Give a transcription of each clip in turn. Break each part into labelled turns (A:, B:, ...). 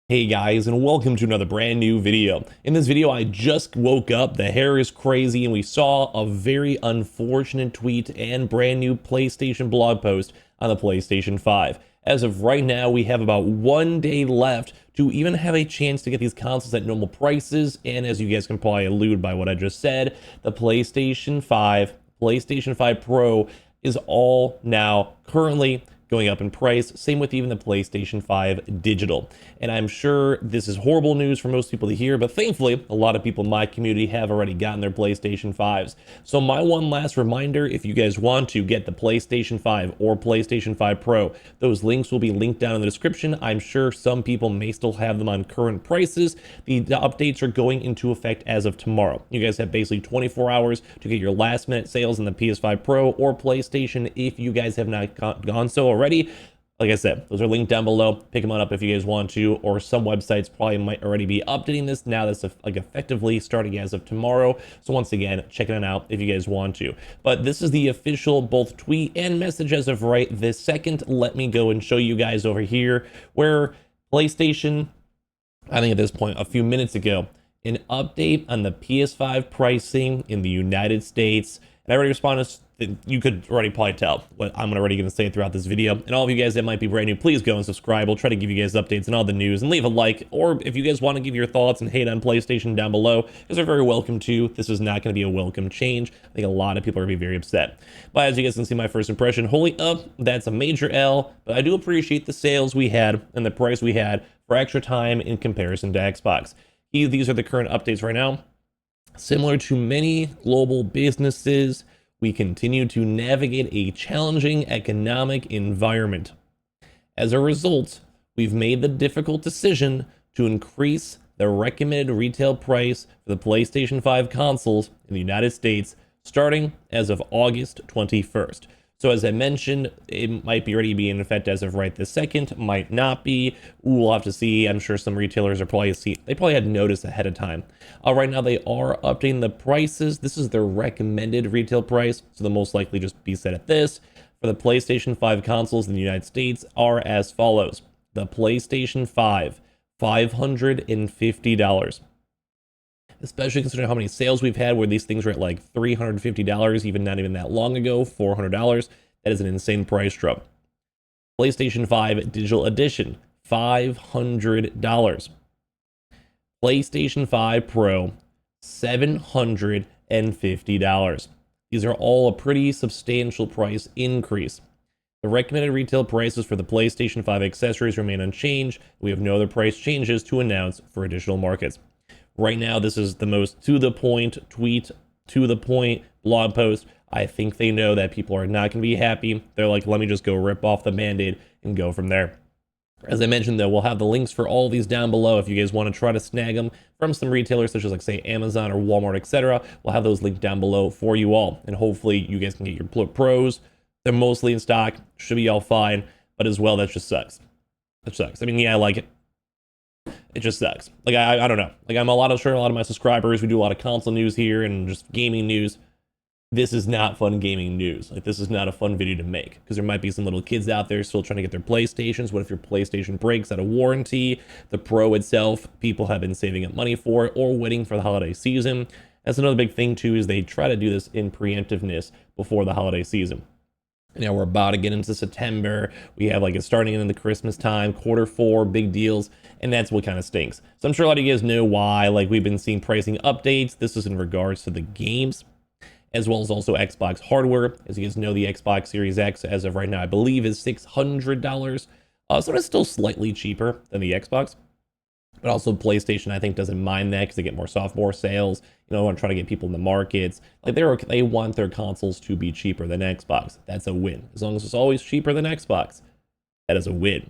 A: Hey guys, and welcome to another brand new video. In this video, I just woke up, the hair is crazy, and we saw a very unfortunate tweet and brand new PlayStation blog post on the PlayStation 5. As of right now, we have about 1 day left to even have a chance to get these consoles at normal prices, and as you guys can probably allude by what I just said, the PlayStation 5 Pro is all now currently going up in price. Same with even the PlayStation 5 Digital. And I'm sure this is horrible news for most people to hear, but thankfully, a lot of people in my community have already gotten their PlayStation 5s. So my one last reminder, if you guys want to get the PlayStation 5 or PlayStation 5 Pro, those links will be linked down in the description. I'm sure some people may still have them on current prices. The updates are going into effect as of tomorrow. You guys have basically 24 hours to get your last minute sales in the PS5 Pro or PlayStation if you guys have not gone so already. Like I said, those are linked down below. Pick them on up if you guys want to, or some websites probably might already be updating this now. That's effectively starting as of tomorrow. So once again, check it out if you guys want to. But this is the official both tweet and message as of right this second. Let me go and show you guys over here where PlayStation, I think at this point, a few minutes ago, an update on the PS5 pricing in the United States. And I already responded. You could already probably tell what I'm already going to say throughout this video. And all of you guys that might be brand new, please go and subscribe. We'll try to give you guys updates and all the news, and leave a like. Or if you guys want to give your thoughts and hate on PlayStation down below, because they're very welcome to. This is not going to be a welcome change. I think a lot of people are going to be very upset. But as you guys can see, my first impression, holy up, that's a major L. But I do appreciate the sales we had and the price we had for extra time in comparison to Xbox. These are the current updates right now. Similar to many global businesses, we continue to navigate a challenging economic environment. As a result, we've made the difficult decision to increase the recommended retail price for the PlayStation 5 consoles in the United States starting as of August 21st. So as I mentioned, it might be already be in effect as of right this second, might not be. We'll have to see. I'm sure some retailers are they probably had notice ahead of time. Right now they are updating the prices. This is their recommended retail price, so they'll most likely just be set at this. For the PlayStation 5 consoles in the United States are as follows. The PlayStation 5, $550. Especially considering how many sales we've had where these things were at like $350, even not even that long ago, $400. That is an insane price drop. PlayStation 5 Digital Edition, $500. PlayStation 5 Pro, $750. These are all a pretty substantial price increase. The recommended retail prices for the PlayStation 5 accessories remain unchanged. We have no other price changes to announce for additional markets. Right now, this is the most to-the-point tweet, to-the-point blog post. I think they know that people are not going to be happy. They're like, let me just go rip off the Band-Aid and go from there. As I mentioned, though, we'll have the links for all these down below if you guys want to try to snag them from some retailers such as, like, say, Amazon or Walmart, etc. We'll have those linked down below for you all. And hopefully you guys can get your pros. They're mostly in stock. Should be all fine. But as well, that just sucks. That sucks. I mean, yeah, I like it. It just sucks. Like, I don't know. Like, sure a lot of my subscribers, we do a lot of console news here and just gaming news. This is not fun gaming news. Like, this is not a fun video to make because there might be some little kids out there still trying to get their PlayStations. What if your PlayStation breaks out of warranty? The Pro itself, people have been saving up money for it or waiting for the holiday season. That's another big thing too, is they try to do this in preemptiveness before the holiday season. Now we're about to get into September. We have like it's starting in the Christmas time, Q4, big deals, and that's what kind of stinks. So I'm sure a lot of you guys know why. Like we've been seeing pricing updates. This is in regards to the games, as well as also Xbox hardware. As you guys know, the Xbox Series X, as of right now, I believe is $600. So it's still slightly cheaper than the Xbox. But also PlayStation, I think, doesn't mind that because they get more sophomore sales. You know, want to try to get people in the markets. Like they want their consoles to be cheaper than Xbox. That's a win. As long as it's always cheaper than Xbox, that is a win.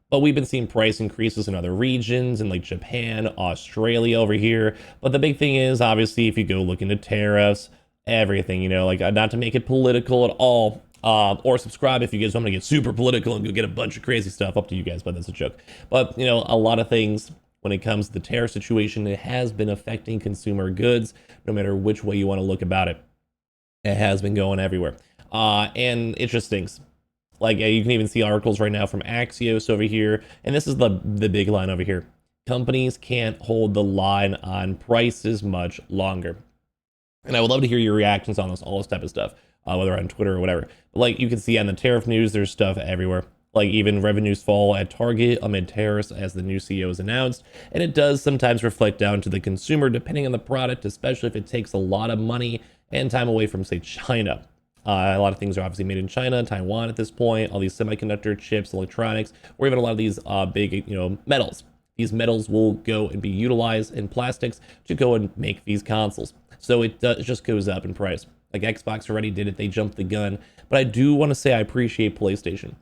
A: But we've been seeing price increases in other regions, in like Japan, Australia over here. But the big thing is, obviously, if you go look into tariffs, everything, you know, like not to make it political at all. Or subscribe if you guys want to get super political and go get a bunch of crazy stuff. Up to you guys, but that's a joke. But, you know, a lot of things when it comes to the tariff situation, it has been affecting consumer goods, no matter which way you want to look about it. It has been going everywhere. And it just stinks. Like you can even see articles right now from Axios over here. And this is the big line over here. companies can't hold the line on prices much longer. And I would love to hear your reactions on this, all this type of stuff, whether on Twitter or whatever. But like you can see on the tariff news, there's stuff everywhere. Like even revenues fall at Target amid tariffs as the new CEO is announced. And it does sometimes reflect down to the consumer, depending on the product, especially if it takes a lot of money and time away from, say, China. A lot of things are obviously made in China, Taiwan at this point, all these semiconductor chips, electronics, or even a lot of these big, metals. These metals will go and be utilized in plastics to go and make these consoles. So it just goes up in price. Like Xbox already did it, they jumped the gun. But I do want to say I appreciate PlayStation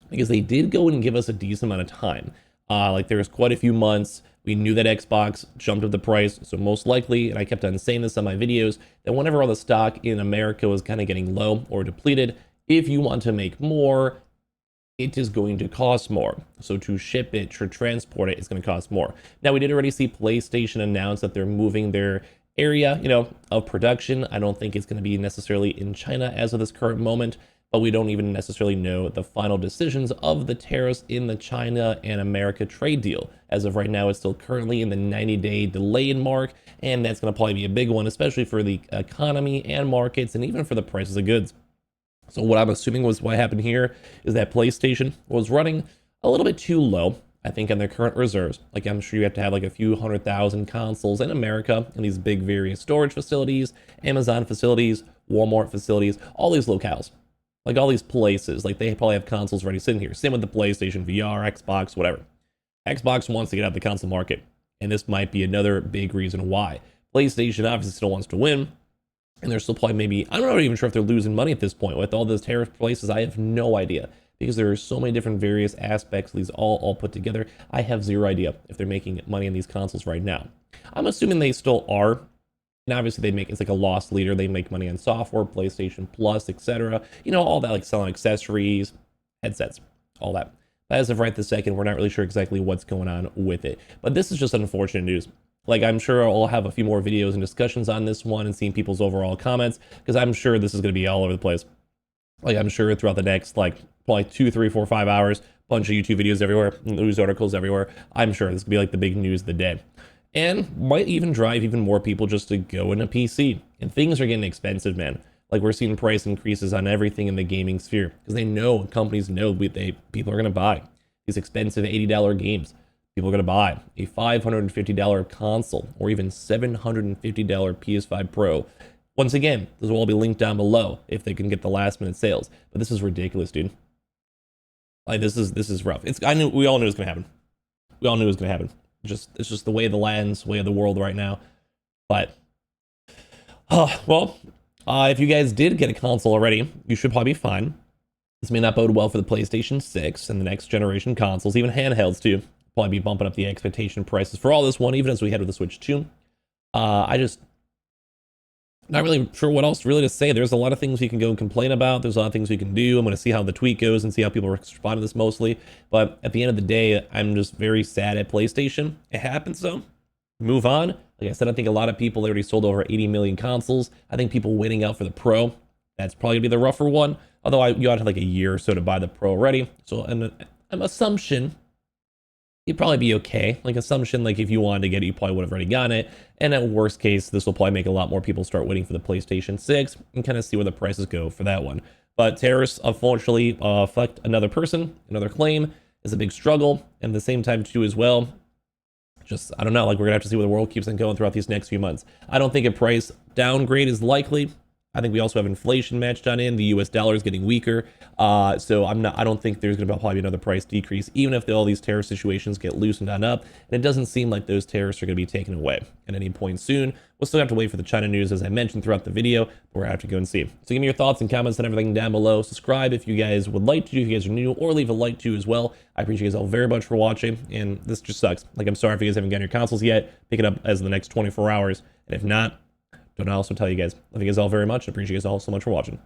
A: because they did go and give us a decent amount of time. Like there was quite a few months. We knew that Xbox jumped up the price, so most likely, and I kept on saying this on my videos, that whenever all the stock in America was kind of getting low or depleted, if you want to make more, it is going to cost more. So to ship it, to transport it, it's going to cost more. Now, we did already see PlayStation announce that they're moving their area, of production. I don't think it's going to be necessarily in China as of this current moment, but we don't even necessarily know the final decisions of the tariffs in the China and America trade deal. As of right now, it's still currently in the 90-day delayed mark, and that's going to probably be a big one, especially for the economy and markets, and even for the prices of goods. So what I'm assuming was what happened here is that PlayStation was running a little bit too low, I think, on their current reserves. Like I'm sure you have to have like a few 100,000 consoles in America in these big various storage facilities, Amazon facilities, Walmart facilities, all these locales. Like all these places, like they probably have consoles already sitting here. Same with the PlayStation VR, Xbox, whatever. Xbox wants to get out of the console market, and this might be another big reason why. PlayStation obviously still wants to win, and they're still probably maybe, I'm not even sure if they're losing money at this point. With all those tariff places, I have no idea, because there are so many different various aspects, these all put together. I have zero idea if they're making money in these consoles right now. I'm assuming they still are. And obviously it's like a loss leader. They make money on software, PlayStation Plus, etc. All that, like selling accessories, headsets, all that. But as of right this second, we're not really sure exactly what's going on with it. But this is just unfortunate news. Like I'm sure I'll have a few more videos and discussions on this one and seeing people's overall comments, because I'm sure this is going to be all over the place. Like I'm sure throughout the next probably 2, 3, 4, 5 hours, bunch of YouTube videos everywhere, news articles everywhere. I'm sure this could be like the big news of the day. And might even drive even more people just to go in a PC. And things are getting expensive, man. Like we're seeing price increases on everything in the gaming sphere because companies know people are going to buy these expensive $80 games. People are going to buy a $550 console or even $750 PS5 Pro. Once again, this will all be linked down below if they can get the last minute sales. But this is ridiculous, dude. Like this is rough. We all knew it was going to happen. We all knew it was going to happen. It's just the way of the lands, way of the world right now. But, if you guys did get a console already, you should probably be fine. This may not bode well for the PlayStation 6 and the next generation consoles, even handhelds too. Probably be bumping up the expectation prices for all this one, even as we head with the Switch 2. Not really sure what else really to say. There's a lot of things we can go and complain about. There's a lot of things we can do. I'm going to see how the tweet goes and see how people respond to this mostly. But at the end of the day, I'm just very sad at PlayStation. It happens though. Move on. Like I said, I think a lot of people already sold over 80 million consoles. I think people waiting out for the Pro, that's probably going to be the rougher one. Although you ought to have like a year or so to buy the Pro already. So an assumption, you'd probably be okay. Like assumption, like if you wanted to get it, you probably would have already gotten it. And at worst case, this will probably make a lot more people start waiting for the PlayStation 6 and kind of see where the prices go for that one. But tariffs, unfortunately, affect another person, another claim is a big struggle. And at the same time too as well, I don't know, like we're gonna have to see where the world keeps on going throughout these next few months. I don't think a price downgrade is likely. I think we also have inflation matched on in. The US dollar is getting weaker. So I don't think there's going to probably be another price decrease, even if all these tariff situations get loosened on up. And it doesn't seem like those tariffs are going to be taken away at any point soon. We'll still have to wait for the China news, as I mentioned throughout the video, but we're going to have to go and see. So give me your thoughts and comments and everything down below. Subscribe if you guys would like to, if you guys are new, or leave a like too as well. I appreciate you guys all very much for watching. And this just sucks. Like, I'm sorry if you guys haven't gotten your consoles yet. Pick it up as the next 24 hours. And if not, don't I also tell you guys, love you guys all very much. I appreciate you guys all so much for watching.